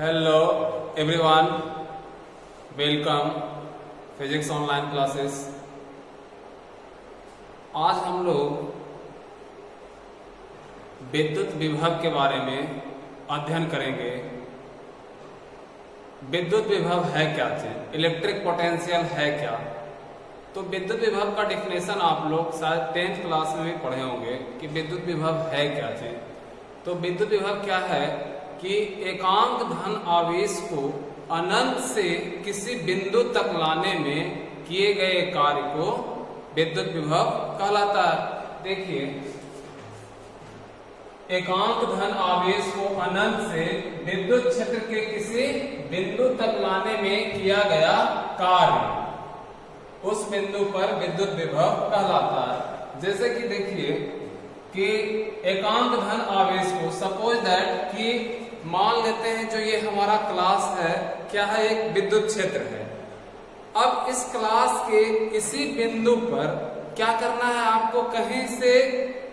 Hello everyone, welcome physics online classes. आज हम लोग विद्युत विभव के बारे में अध्ययन करेंगे। विद्युत विभव है क्या चीज, इलेक्ट्रिक पोटेंशियल है क्या। तो विद्युत विभव का डेफिनेशन आप लोग शायद 10th क्लास में भी पढ़े होंगे कि विद्युत विभव है क्या चीज। तो विद्युत विभव क्या है कि एकांक धन आवेश को अनंत से किसी बिंदु तक लाने में किए गए कार्य को विद्युत विभव कहलाता है। देखिए, एकांक धन आवेश को अनंत से विद्युत क्षेत्र के किसी बिंदु तक लाने में किया गया कार्य उस बिंदु पर विद्युत विभव कहलाता है। जैसे कि देखिए कि एकांक धन आवेश को सपोज दैट कि मान लेते हैं जो ये हमारा क्लास है, क्या है, एक विद्युत क्षेत्र है। अब इस क्लास के इसी बिंदु पर क्या करना है आपको, कहीं से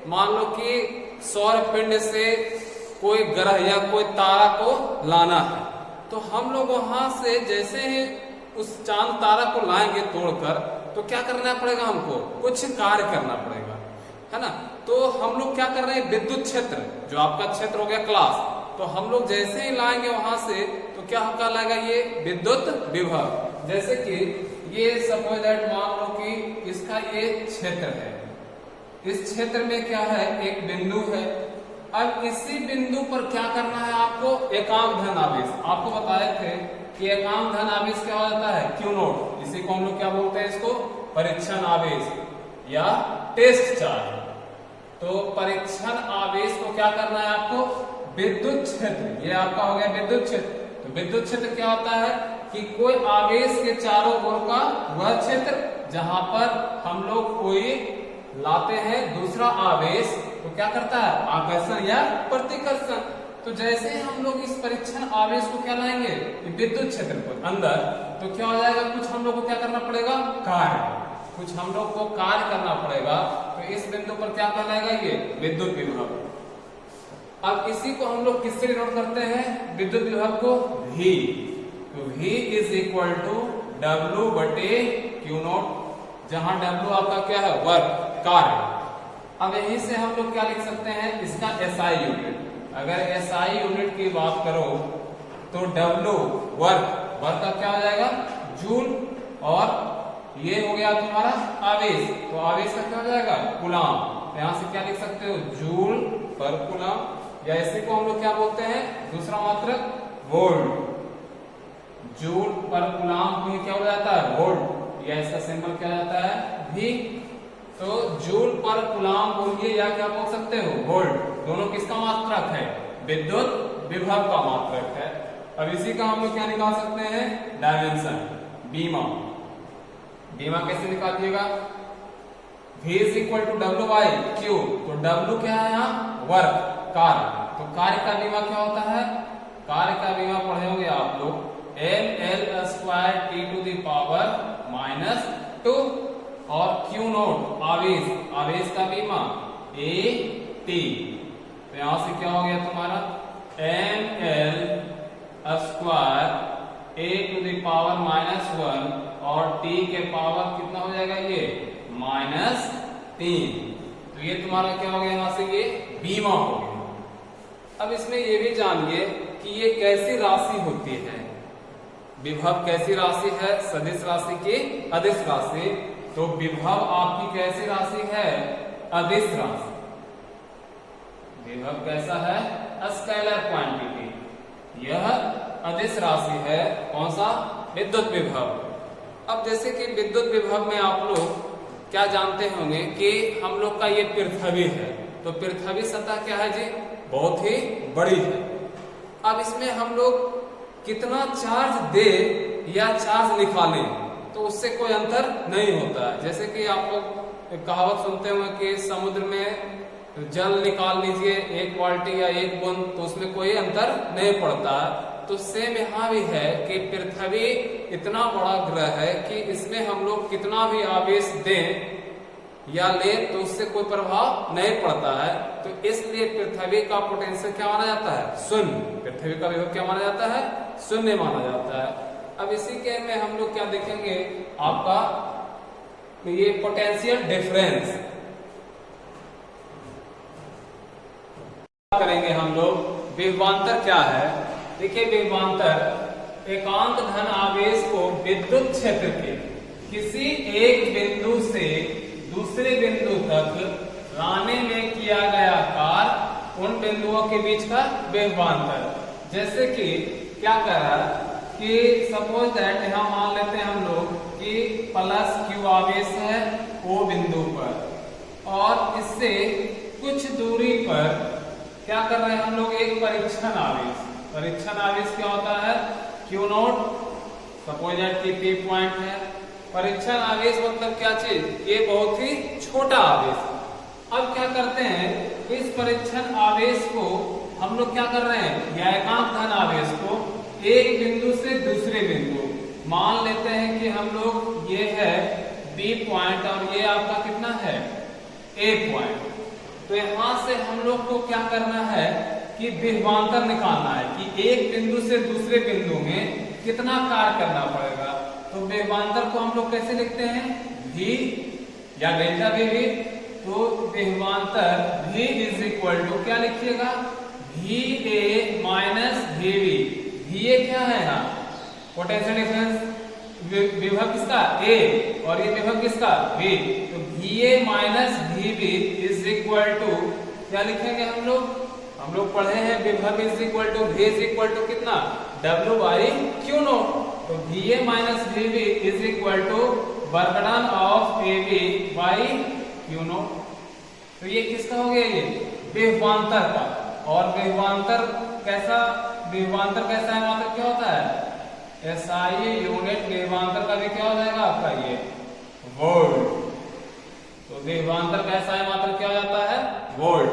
मान लो कि सौर पिंड से कोई ग्रह या कोई तारा को लाना है। तो हम लोग वहां से जैसे ही उस चांद तारा को लाएंगे तोड़कर, तो क्या करना पड़ेगा, हमको कुछ कार्य करना पड़ेगा, है ना। तो हम लोग क्या कर रहे हैं, विद्युत क्षेत्र जो आपका क्षेत्र हो गया क्लास, तो हम लोग जैसे ही लाएंगे वहां से तो क्या कहलाएगा, ये विद्युत विभव। जैसे कि ये सपोज दैट मान लो कि इसका ये क्षेत्र है, इस क्षेत्र में क्या है, एक बिंदु है। अब इसी बिंदु पर क्या करना है आपको, एकांक धन आवेश। आपको बताए थे कि एकांक धन आवेश क्या हो जाता है, क्यू नोट। इसी को हम लोग क्या बोलते हैं, इसको परीक्षण आवेश या टेस्ट चार्ज। तो परीक्षण आवेश को क्या करना है आपको, विद्युत क्षेत्र, ये आपका हो गया विद्युत क्षेत्र। तो विद्युत क्षेत्र क्या होता है कि कोई आवेश के चारों ओर का वह क्षेत्र जहां पर हम लोग कोई लाते हैं दूसरा आवेश, तो क्या करता है, आकर्षण या प्रतिकर्षण। तो जैसे ही हम लोग इस परीक्षण आवेश को क्या लाएंगे विद्युत क्षेत्र पर अंदर, तो क्या हो जाएगा, कुछ हम लोग को क्या करना पड़ेगा, कार्य, कुछ हम लोग को कार्य करना पड़ेगा। तो इस बिंदु पर क्या कहलाएगा, ये विद्युत विभव। अब इसी को हम लोग किससे डिनोट करते हैं, विद्युत विभव को V। तो V is equal to W बटे Q नोट, जहां W आपका क्या है, वर्क, कार्य। अब यहीं से हम लोग क्या लिख सकते हैं, इसका SI यूनिट। अगर SI यूनिट की बात करो तो W वर्क, वर्क का क्या हो जाएगा, जूल, और ये हो गया तुम्हारा आवेश, तो आवेश का क्या हो जाएगा, कूलाम। तो यहां से क्या लिख सकते हो, जूल पर कूलाम, या इसी को हम लोग क्या बोलते हैं, दूसरा मात्रक वोल्ट। जूल पर कूलाम को क्या हो जाता है, वोल्ट, या इसका सिंबल क्या जाता है, V। तो जूल पर कूलाम बोलिए या क्या बोल सकते हो, वोल्ट। दोनों किसका मात्रक है, विद्युत विभव का मात्रक है। अब इसी का हम लोग क्या निकाल सकते हैं, डायमेंशन, बीमा। बीमा कैसे निकालिएगा, V is equal to W by Q। तो W क्या है यहाँ, वर्क, कार्य। तो कार्य का बीमा क्या होता है, कार्य का बीमा पढ़े होंगे आप लोग, ml square t to the power -2, और Q नोट आवेश, आवेश का बीमा AT। तो यहां से क्या हो गया तुम्हारा, ml square a to the power -1 और t के पावर कितना हो जाएगा, ये -3। तो ये तुम्हारा क्या हो गया, यहां से ये बीमा हो गया। अब इसमें ये भी जानिए कि ये कैसी राशि होती है, विभव कैसी राशि है, सदिश राशि की अदिश राशि। तो विभव आपकी कैसी राशि है, अदिश राशि। विभव कैसा है, स्केलर क्वांटिटी, यह अदिश राशि है। कौन सा, विद्युत विभव। अब जैसे कि विद्युत विभव में आप लोग क्या जानते होंगे कि हम लोग का ये पृथ्वी है, तो पृथ्वी सतह क्या है जी, बहुत ही बड़ी है। अब इसमें हम लोग कितना चार्ज दे या चार्ज निकालें, तो उससे कोई अंतर नहीं होता है। जैसे कि आप लोग कहावत सुनते होंगे कि समुद्र में जल निकाल लीजिए 1 बाल्टी या 1 बूंद, तो उसमें कोई अंतर नहीं पड़ता। तो सेम यहाँ भी है कि पृथ्वी इतना बड़ा ग्रह है कि इसमें हम लोग कितना भी आवेश दें या ले तो उससे कोई प्रभाव नहीं पड़ता है, तो इसलिए पृथ्वी का पोटेंशियल क्या माना जाता है? शून्य। पृथ्वी का विभव क्या माना जाता है? शून्य माना जाता है। अब इसी के में हम लोग क्या देखेंगे, आपका ये पोटेंशियल डिफरेंस करेंगे हम लोग। विभवांतर क्या है? देखिए, विभवांतर एकांक धन आवेश को विद्युत क्षेत्र के किसी एक बिंदु से दूसरे बिंदु तक लाने में किया गया कार्य, उन बिंदुओं के बीच का विभवांतर। जैसे कि क्या कर रहा है कि सपोज दैट यहां मान लेते हैं हम लोग कि प्लस क्यू आवेश है ओ बिंदु पर, और इससे कुछ दूरी पर क्या कर रहे हैं हम लोग, एक परीक्षण आवेश। परीक्षण आवेश क्या होता है? क्यू नॉट, सपोज दैट कि पी पॉइंट है। परीक्षण आवेश मतलब क्या चीज? ये बहुत ही छोटा आवेश। अब क्या करते हैं, इस परीक्षण आवेश को हम लोग क्या कर रहे हैं, या एकांक धन आवेश को एक बिंदु से दूसरे बिंदु, मान लेते हैं कि हम लोग ये है बी पॉइंट और ये आपका कितना है, ए पॉइंट। तो यहां से हम लोग को क्या करना है कि विभवांतर निकालना है कि एक बिंदु से दूसरे बिंदु में कितना कार्य करना पड़ेगा। तो विभवांतर को हम लोग कैसे लिखते हैं? v या डेल्टा वी भी। तो विभवांतर v इज इक्वल टू क्या लिखिएगा, V A minus V B. V A क्या है यहाँ? Potential difference. विभव किसका? ए, और ये विभव किसका? v। तो V A minus V B is equal to क्या लिखेंगे हम लोग? हम लोग पढ़े हैं विभव is equal to v is equal to कितना? W by Q not. तो V A minus V B is equal to work done of A B by Q not. तो ये किसका हो गया? ये विभवांतर का। और विभवांतर कैसा? विभवांतर कैसा है? मतलब क्या होता है? एसआई यूनिट विभवांतर का भी क्या हो जाएगा आपका? ये वोल्ट। तो विभवांतर कैसा है? मतलब क्या हो जाता है? वोल्ट।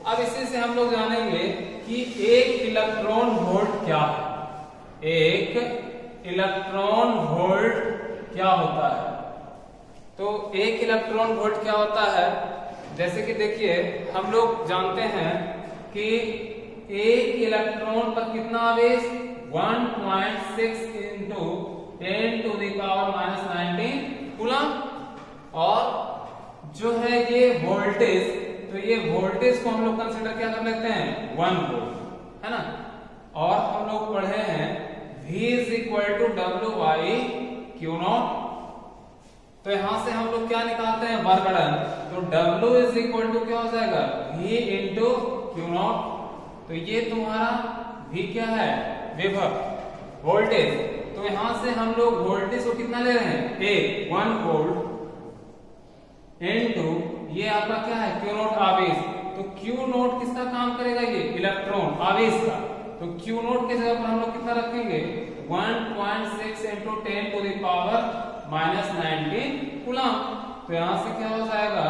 अब इसी से हम लोग जानेंगे कि एक इलेक्ट्रॉन वोल्ट क्या है। एक इलेक्ट्रॉन वोल्ट क्या होता है? तो एक इलेक्ट्रॉन वोल्ट क्या होता है? जैसे कि देखिए, हम लोग जानते हैं कि एक इलेक्ट्रॉन पर कितना आवेश? 1.6 into 10 to the power -19 coulomb. और जो है ये वोल्टेज, तो ये वोल्टेज को हम लोग कंसीडर क्या कर लेते हैं? 1 वोल्ट, है ना। और हम लोग पढ़े हैं V is equal to W by Q not. तो यहां से हम लोग क्या निकालते हैं? Work done. तो W इज इक्वल टू क्या हो जाएगा? V into Q not. तो ये तुम्हारा V क्या है? विभव, वोल्टेज। तो यहां से हम लोग वोल्टेज को कितना ले रहे हैं? 1 वोल्ट इंटू ये आपका क्या है? क्यू नॉट आवेश। तो क्यू नॉट किसका काम करेगा? ये इलेक्ट्रॉन आवेश का। तो क्यू नॉट के जगह पर हम लोग कितना रखेंगे? 1.6 into 10 to the power -19 coulomb. तो यहां से क्या हो जाएगा?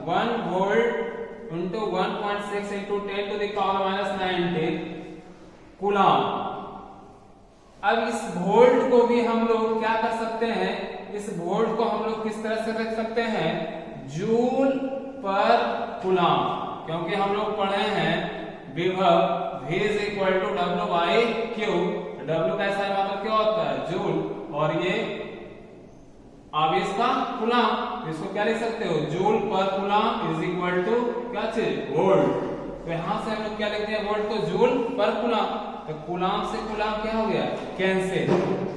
1 volt into 1.6 into 10 to the power -19 coulomb. अब इस वोल्ट को भी हम लोग क्या कर सकते हैं? इस वोल्ट को हम लोग किस तरह से रख सकते हैं? जूल पर कूलम। क्योंकि हम लोग पढ़े हैं विभव V is equal to W by Q. W कैसा है? मतलब क्या होता है? जूल। और ये आवेश का कूलम। इसको क्या लिख सकते हो? जूल पर कूलम इज इक्वल टू क्या चीज? वोल्ट। तो यहां से हम लोग क्या लिखते हैं? वोल्ट को जूल पर कूलम। तो कूलम से कूलम क्या हो गया? कैंसिल।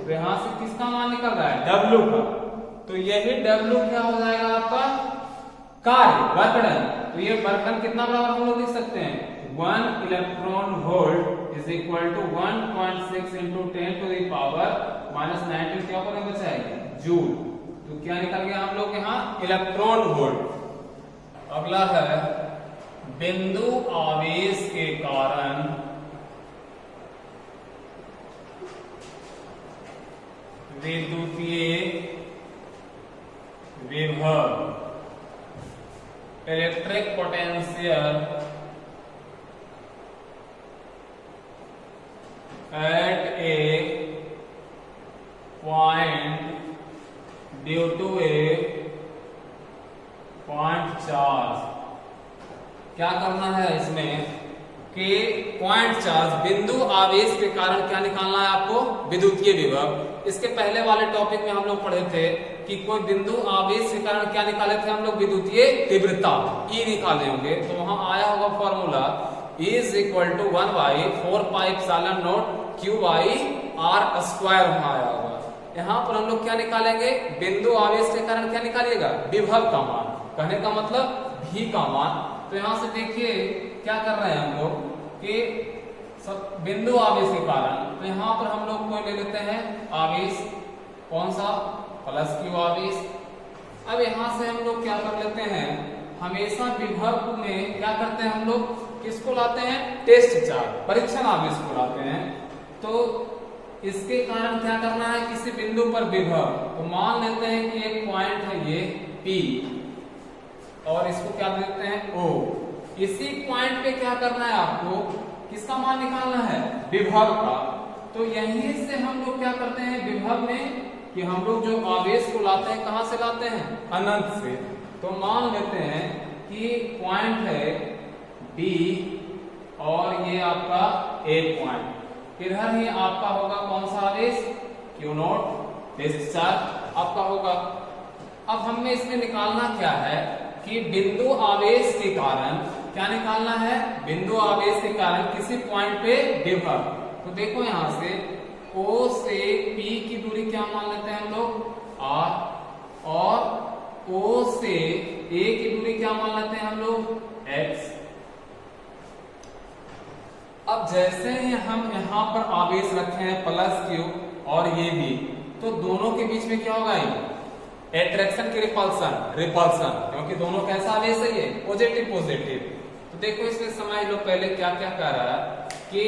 तो यहां से किसका मान निकल रहा है? डब्ल्यू का। तो यही डब्ल्यू क्या हो जाएगा आपका? कार्य, वर्क डन। तो ये वर्क डन कितना बराबर हम लोग लिख सकते हैं? 1 electron volt is equal to 1.6 into 10 to the power -19 क्या होगा? बचा है जूल। तो क्या निकल गया हम लोग यहाँ? Electron volt. अगला है बिंदु आवेश के कारण विद्युतीय विभव, electric potential at a point due to a point charge. क्या करना है इसमें कि पॉइंट चार्ज बिंदु आवेश के कारण क्या निकालना है आपको, विद्युतीय विभव। इसके पहले वाले टॉपिक में हम लोग पढ़े थे कि कोई बिंदु आवेश के कारण क्या निकाले थे हम लोग, विद्युतीय तीव्रता E निकाले होंगे। तो वहां आया होगा formula is equal to 1/4πε0 Q/r²। वहां आया होगा। यहाँ पर हम लोग क्या निकालेंगे, बिंदु आवेश के कारण क्या निकालिएगा, विभव का मान। कहने का मतलब V का मान। तो यहाँ से देखिए क्या कर रहे हैं हम लोग कि सब बिंदु आवेश के कारण, तो यहाँ पर हम लोग कोई ले लेते हैं आवेश, कौन सा, +Q आवेश। अब यहाँ से हम लोग क्या कर लेते हैं, हमेशा विभव में क्या करते हैं हम लोग, किसको लाते हैं, टेस्ट चार्ज, परीक्षण आवेश को लाते हैं। तो इसके कारण क्या करना है, किसी बिंदु पर विभव, तो मान लेते हैं कि एक पॉइंट है ये P और इसको क्या देते हैं O। इसी पॉइंट पे क्या करना है आपको, किसका मान निकालना है, विभव का। तो यहीं से हम लोग क्या करते हैं विभव में कि हम लोग जो आवेश को लाते हैं, कहां से लाते हैं, अनंत से। तो मान लेते हैं कि पॉइंट है B और ये आपका A पॉइंट, इधर ही आपका होगा कौन सा आवेश, Q0 डिस्चार्ज आपका होगा। अब हमें इसमें निकालना क्या है कि बिंदु आवेश के कारण क्या निकालना है, बिंदु आवेश के कारण किसी पॉइंट पे विभव। तो देखो यहां से O से P की दूरी क्या मान लेते हैं हम लोग, R, और O से A की दूरी क्या मान लेते हैं हम लोग, X। अब जैसे ही हम यहाँ पर आवेश रखे हैं +Q और ये भी, तो दोनों के बीच में क्या होगा, एट्रैक्शन की रिपल्सन, क्योंकि दोनों कैसा आवेश है ये, पॉजिटिव। तो देखो इसमें समझ लो पहले क्या क्या कह रहा है कि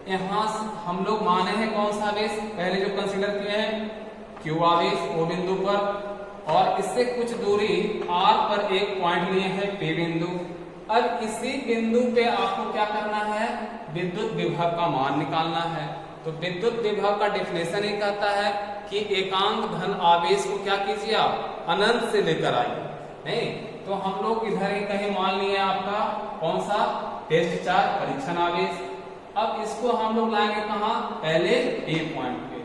यहाँ हम लोग माने हैं कौन सा आवेश, पहले जो कंसीडर किए हैं Q आवेश O बिंदु पर, और इससे कुछ दूरी R पर एक पॉइंट लिए हैं P बिंदु। अब इसी बिंदु पे आपको क्या करना है, विद्युत विभव का मान निकालना है। तो विद्युत विभव का डेफिनेशन ये कहता है कि एकांक धन आवेश को क्या कीजिए आप, अनंत से लेकर आइए। नहीं तो हम लोग इधर ही कहीं मान लिए आपका कौन सा, टेस्ट चार्ज, परीक्षण आवेश। अब इसको हम लोग लाएंगे कहाँ, पहले A पॉइंट पे।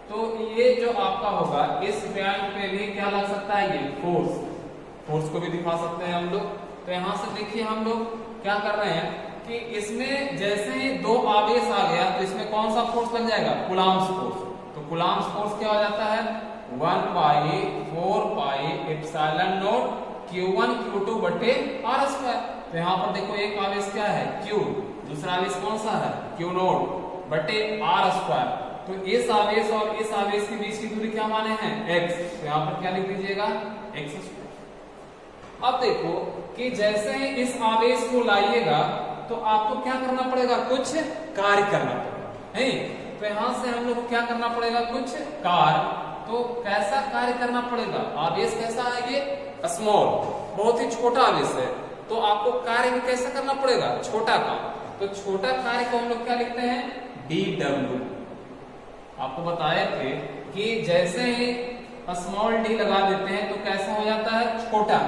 तो ये जो आपका होगा, इस पॉइंट पे भी क्या लग सकता है, ये फोर्स को भी दिखा सकते हैं हम लोग। तो यहाँ से देखिए हम लोग क्या कर रहे हैं कि इसमें जैसे ही दो आवेश आ गया तो इसमें कौन सा फोर्स लग जाएगा, कूलम्ब्स फोर्स। तो कूलम्ब्स फोर्स क्या हो जाता है, 1/4πε0 Q1 Q2 बटे R²। तो यहाँ पर देखो एक आवेश क्या है Q, दूसरा आवेश कौन सा है Q0 बटे R²। तो इस आवेश और इस आवेश के बीच की दूरी क्या माने हैं, x। तो यहाँ पर क्या लिख दीजिएगा, x²। अब देखो कि जैसे ही इस आवेश को लाइएगा तो आपको क्या करना पड़ेगा, कुछ कार्य करना पड़ेगा, है। तो यहाँ से हम लोग को क्या करना पड़ेगा, कुछ कार्य। तो कैसा कार्य करना पड़ेगा, आवेश कैसा है ये, स्मॉल, बहुत ही छोटा आवेश है। तो आपको कार्य भी कैसा करना पड़ेगा, छोटा काम। तो छोटा कार्य को हम लोग क्या लिखते हैं, dw। आपको बताए थे कि जैसे ही स्मॉल d लगा देते हैं तो कैसा हो जाता है, छोटा।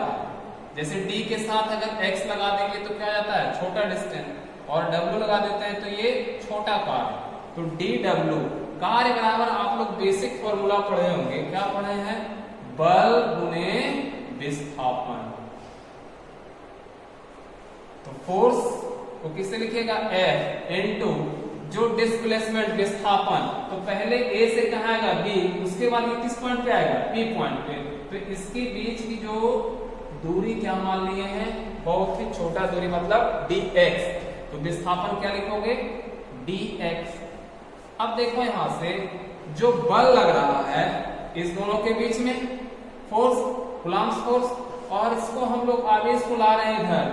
जैसे d के साथ अगर x लगा देंगे तो क्या हो जाता है, छोटा डिस्टेंस, और w लगा देते हैं तो ये छोटा कार्य। तो dw कार्य बराबर, आप लोग बेसिक फॉर्मूला पढ़े होंगे, क्या पढ़े हैं, बल गुने विस्थापन। तो फोर्स को किससे लिखिएगा, F इनटू जो डिस्प्लेसमेंट विस्थापन। तो पहले A से कहाँ आएगा, B, उसके बाद ये किस पॉइंट पे आएगा, P पॉइंट पे। तो इसके बीच की जो दूरी क्या मान लिए हैं, बहुत ही छोटा दूरी, मतलब dx। तो विस्थापन क्या लिखोगे, dx। अब देखो यहां से जो बल लग रहा है इस दोनों के बीच में, फोर्स, कूलम्ब्स फोर्स, और इसको हम लोग आवेश को ला रहे हैं इधर।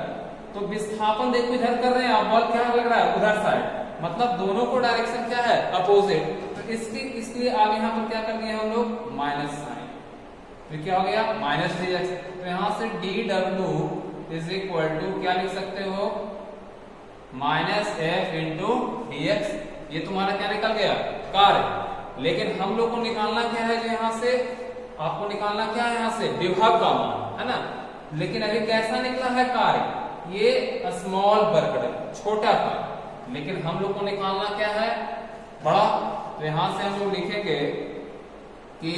तो विस्थापन देखो इधर कर रहे हैं, अब बल क्या लग रहा है, उधर साइड, मतलब दोनों को डायरेक्शन क्या है, अपोजिट। तो इसलिए आगे यहाँ पर क्या कर दिए हम लोग, माइनस साइन। तो क्या हो गया, माइनस dx। तो यहाँ से dw इज इक्वल टू क्या लिख सकते हो, -f इंटू dx। ये तुम्हारा क्या निकल गया, कार्य। लेकिन हम लोग को निकालना क्या है, जो यहाँ से आपको निकालना क्या है, यहाँ से विभव का मान, है ना। लेकिन अभी कैसा निकला है कार्य, ये स्मॉल वर्क डन, छोटा कार्य, लेकिन हम लोग को निकालना क्या है, बड़ा। तो यहां से हम लोग लिखेंगे कि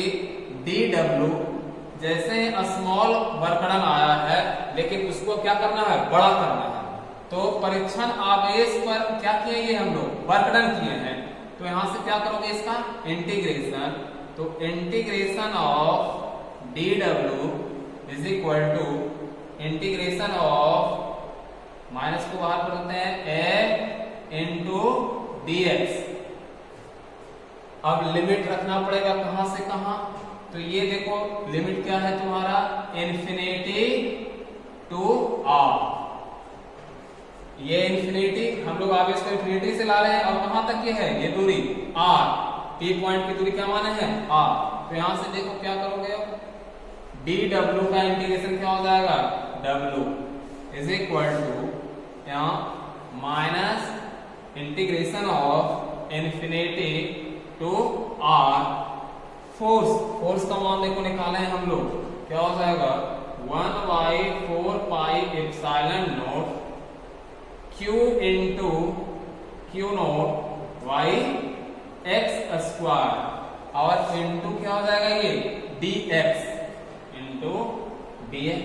DW जैसे स्मॉल वर्क डन आया है, लेकिन उसको क्या करना है, बड़ा करना है। तो परीक्षण आवेश पर क्या किए ये हम लोग, वर्क डन किए हैं। तो यहां से क्या करोगे इसका इंटीग्रेशन, तो integration of DW is equal to integration of, minus को बाहर करते हैं, A इंटू dx। अब लिमिट रखना पड़ेगा कहां से कहां, तो ये देखो लिमिट क्या है तुम्हारा, इन्फिनिटी टू r। ये इन्फिनिटी हम लोग आगे इसको इन्फिनिटी से ला रहे हैं, और कहां तक ये है, ये दूरी r, P पॉइंट की दूरी क्या माने हैं r। तो यहां से देखो क्या करोगे, DW का इंटीग्रेशन क्या हो जाएगा, W इज इक्वल टू यहाँ minus integration of infinity to r, force का मान देखो निकाले हैं हम लोग, क्या हो जाएगा 1/4 pi epsilon not Q into Q nought y x square, और इंटू क्या हो जाएगा ये dx इंटू dx।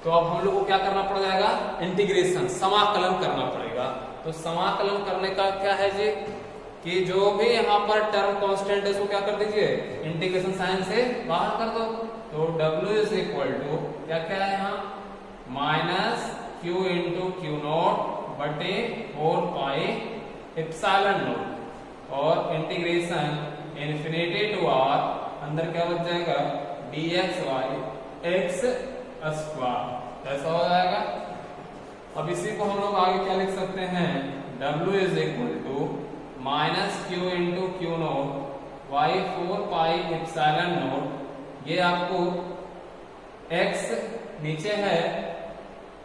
तो अब हम लोग को क्या करना पड़ जाएगा, इंटीग्रेशन, समाकलन करना पड़ेगा। तो समाकलन करने का क्या है जी, कि जो भी यहाँ पर टर्म कांस्टेंट है उसको क्या कर दीजिए, इंटीग्रेशन साइन से बाहर कर दो। तो W इज इक्वल टू क्या क्या है यहाँ, minus Q into Q nought बटे 4 पाई एप्सिलॉन नॉट, और इंटीग्रेशन इन्फिनिटी टू r, अंदर क्या बच जाएगा dx y x स्क्वायर, ऐसा हो जाएगा। अब इसी को हम लोग आगे क्या लिख सकते हैं, W is equal to minus Q into Q nought y 4 pi epsilon nought, ये आपको x नीचे है,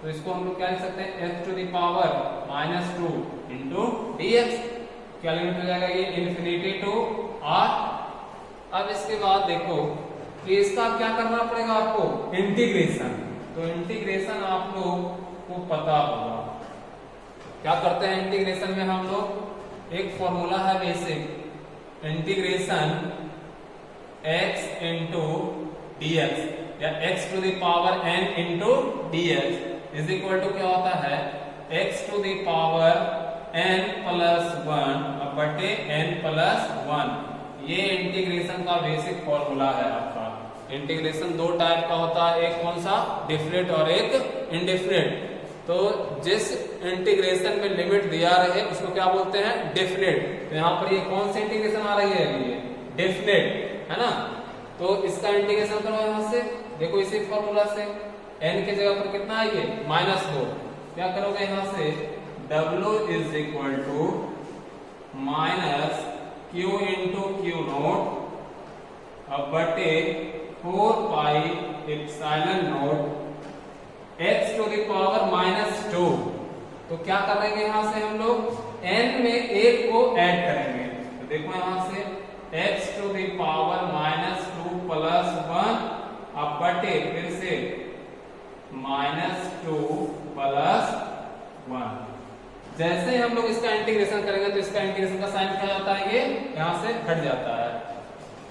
तो इसको हम लोग क्या लिख सकते हैं, x to the power -2 into dx, क्या लिमिट हो जाएगा ये इन्फिनिटी टू r। अब इसके बाद देखो कि इसका क्या करना पड़ेगा आपको, इंटीग्रेशन। तो इंटीग्रेशन आप लोग को पता होगा, क्या करते हैं इंटीग्रेशन में हम लोग, एक फॉर्मूला है basic, integration x into dx या x to the power n into dx is equal to क्या होता है, x to the power n plus 1 बटे n प्लस 1। ये इंटीग्रेशन का बेसिक फॉर्मूला है आपका। इंटीग्रेशन दो टाइप का होता है, एक कौन सा, डिफरेंट और एक इनडिफरेंट। तो जिस इंटीग्रेशन में लिमिट दिया रहे उसको क्या बोलते हैं, डेफिनेट। तो यहाँ पर ये कौन सी इंटीग्रेशन आ रही है, ये डेफिनेट है ना। तो इसका इंटीग्रेशन करो यहाँ से, देखो इसी फॉर्मूला से, n के जगह पर कितना है ये -2, क्या करोगे यहाँ से, W is equal to minus Q into Q nought बटे 4 pi epsilon nought x to the power -2। तो क्या करेंगे यहाँ से हम लोग, n में एक को ऐड करेंगे। तो देखो यहाँ से x to the power -2 plus 1 अब बटे फिर से -2 प्लस 1। जैसे ही हम लोग इसका इंटीग्रेशन करेंगे तो इसका इंटीग्रेशन का साइन क्या जाता है, ये यहाँ से हट जाता है।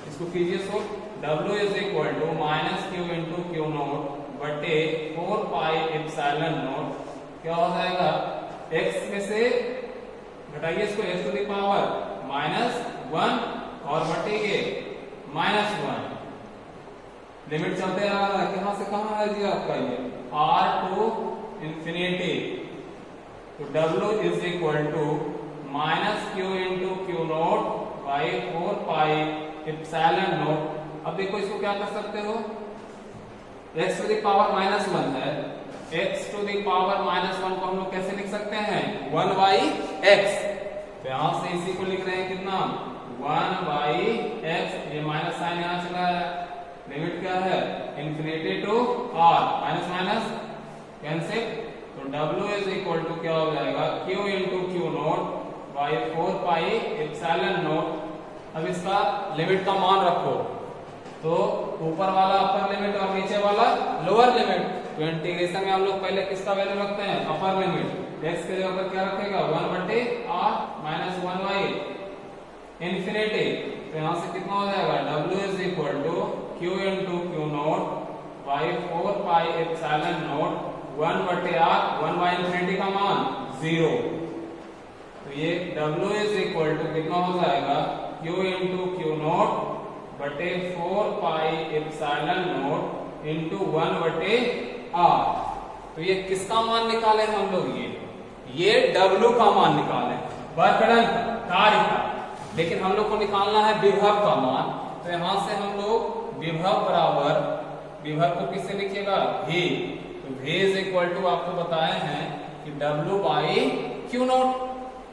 इसको कीजिए so, W is equal to minus Q into Q nought बटे 4 पाई एप्सिलॉन नॉट, क्या हो जाएगा, x में से घटाइए इसको, x टू द पावर -1 और बटे ये -1। लिमिट चलते आ रहा है, कहां से कहां है जी आपका ये, r टू इंफिनिटी। तो W is equal to minus Q into Q nought by 4 pi epsilon nought. अब देखो इसको क्या कर सकते हो, x टू द पावर -1 है, x टू द पावर -1 को हम लोग कैसे लिख सकते हैं, 1/x। तो यहां से इसी को लिख रहे हैं कितना, 1/x, ये माइनस साइन यहां चला है, लिमिट क्या है, infinity to r, minus minus cancel. तो W इज इक्वल टू क्या हो जाएगा, Q into Q nought by 4 pi epsilon nought. अब इसका लिमिट का मान रखो, तो ऊपर वाला अपर लिमिट और नीचे वाला लोअर लिमिट। तो इंटीग्रेशन में हम लोग पहले किसका वैल्यू रखते हैं, अपर लिमिट। x के जगह पर क्या रखेगा 1/r माइनस 1y इन्फिनिटी। तो यहाँ से कितना हो जाएगा w is equal to q into Q nought by 4 pi epsilon nought 1/r 1y infinity का मान 0। तो ये w इज इक्वल टू कितना हो जाएगा q इंटू क्यू नोट बटे 4 pi epsilon note into 1/r। तो ये किसका मान निकाले हम लोग, ये w का मान निकाले, वर्क डन कार्य का। लेकिन हम लोग को निकालना है विभव का मान। तो यहां से हम लोग विभव बराबर, विभव को किससे लिखिएगा v। तो v इज इक्वल टू आपको बताए हैं कि w बाई क्यू नोट।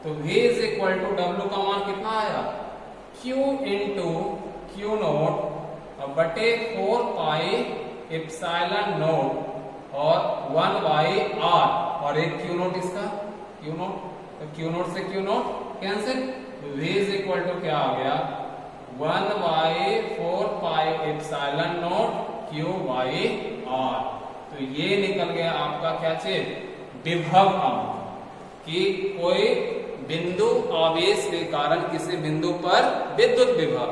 तो v is equal to w का मान कितना आया q इंटू क्यू नोट बटे 4 पाई एप्सिलॉन नोट और 1/r और एक क्यू नोट इसका क्यू नोट। तो क्यू नोट से Q nought cancel. v is equal to क्या आ गया 1/4 pi epsilon nought q by r। तो ये निकल गया आपका क्या चीज, विभव का मान, कि कोई बिंदु आवेश के कारण किसी बिंदु पर विद्युत विभव।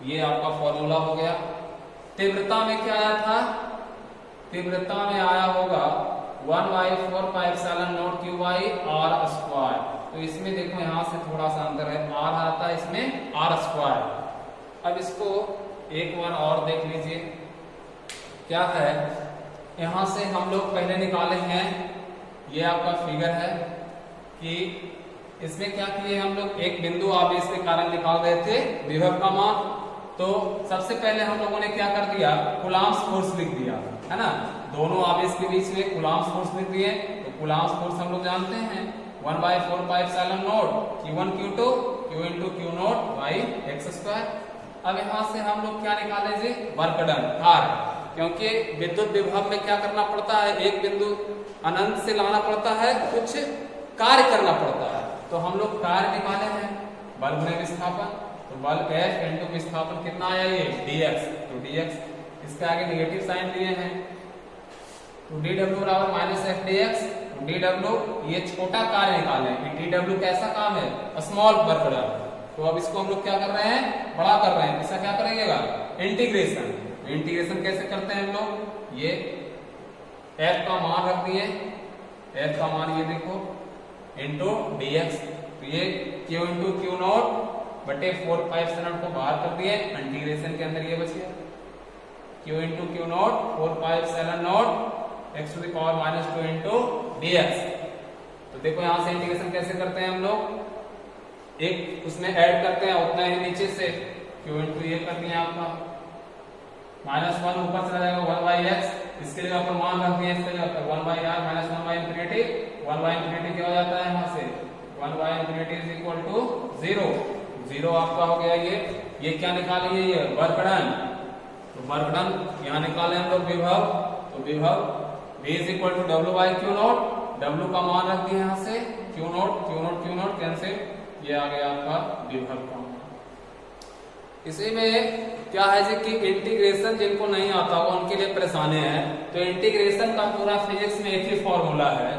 ये आपका फॉर्मूला हो गया। तीव्रता में क्या आया था, तीव्रता में आया होगा 1/4 pi epsilon nought q by r square. तो इसमें देखो यहां से थोड़ा सा अंतर है, r आता है इसमें r स्क्वायर। अब इसको एक बार और देख लीजिए क्या है। यहां से हम लोग पहले निकाले हैं, ये आपका फिगर है कि इसमें क्या किए हम लोग, एक बिंदु आवेश के कारण निकाल रहे थे विभव का मान। तो सबसे पहले हम लोगों ने क्या कर दिया, कूलम्ब्स फोर्स लिख दिया, है ना। दोनों आवेश के बीच में कूलम्ब्स फोर्स लिख दिए। तो कूलम्ब्स फोर्स हम लोग जानते हैं 1/4 pi epsilon note q1 q2 q into Q nought by x square. अब यहाँ से हम लोग क्या निकाले जी, वर्क डन कार्य। क्योंकि विद्युत विभव में क्या करना पड़ता है, एक बिंदु अनंत से लाना पड़ता है, कुछ कार्य करना पड़ता है। तो हम लोग कार्य निकाले हैं, बल्ब में विस्थापन। तो बल्ब F इंटू विस्थापन कितना आया ये dx। तो dx इसके आगे नेगेटिव साइन दिए हैं। तो dw बराबर माइनस f dx। dw ये छोटा कार्य निकाले, dw कैसा काम है, स्मॉल वर्क डन। तो अब इसको हम लोग क्या कर रहे हैं, बड़ा कर रहे हैं। इसका क्या करेंगे, इंटीग्रेशन। इंटीग्रेशन कैसे करते हैं हम लोग, ये f का मान रख दिए, f का मान ये देखो इंटू dx। तो ये q इंटू क्यू नोट बटे 4 पाई एप्सिलॉन को बाहर कर दिए, इंटीग्रेशन के अंदर ये बच गया q into Q nought 4 pi epsilon nought x to the power minus 2 into dx। तो देखो यहां से इंटीग्रेशन कैसे करते हैं हम लोग, एक उसमें ऐड करते हैं उतना ही नीचे से q इंटू ये कर दिया आपका -1 ऊपर चला जाएगा 1/x। इसके जगह पर मान रख दिया, इसके जगह पर 1/r माइनस 1 इन्फिनिटी। 1/इन्फिनिटी क्या हो जाता है यहाँ से 1/इन्फिनिटी इज इक्वल टू 0। 0 आपका हो गया ये क्या निकालेंगे, ये वर्क डन। तो वर्क डन यहाँ निकाले हम लोग विभव। तो विभव v is equal to w by Q nought. w का मान रख दिया यहाँ से क्यू नोट कैंसिल, ये आ गया आपका विभव का मान। इसी में क्या है जी कि इंटीग्रेशन जिनको नहीं आता हो उनके लिए परेशानी है। तो इंटीग्रेशन का पूरा फिजिक्स में एक ही फॉर्मूला है,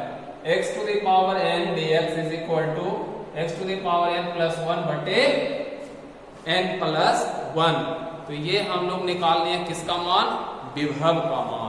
x to the power n dx is equal to x to the power n plus 1 बटे n प्लस 1। तो ये हम लोग निकाल लिए किसका मान, विभव का मान।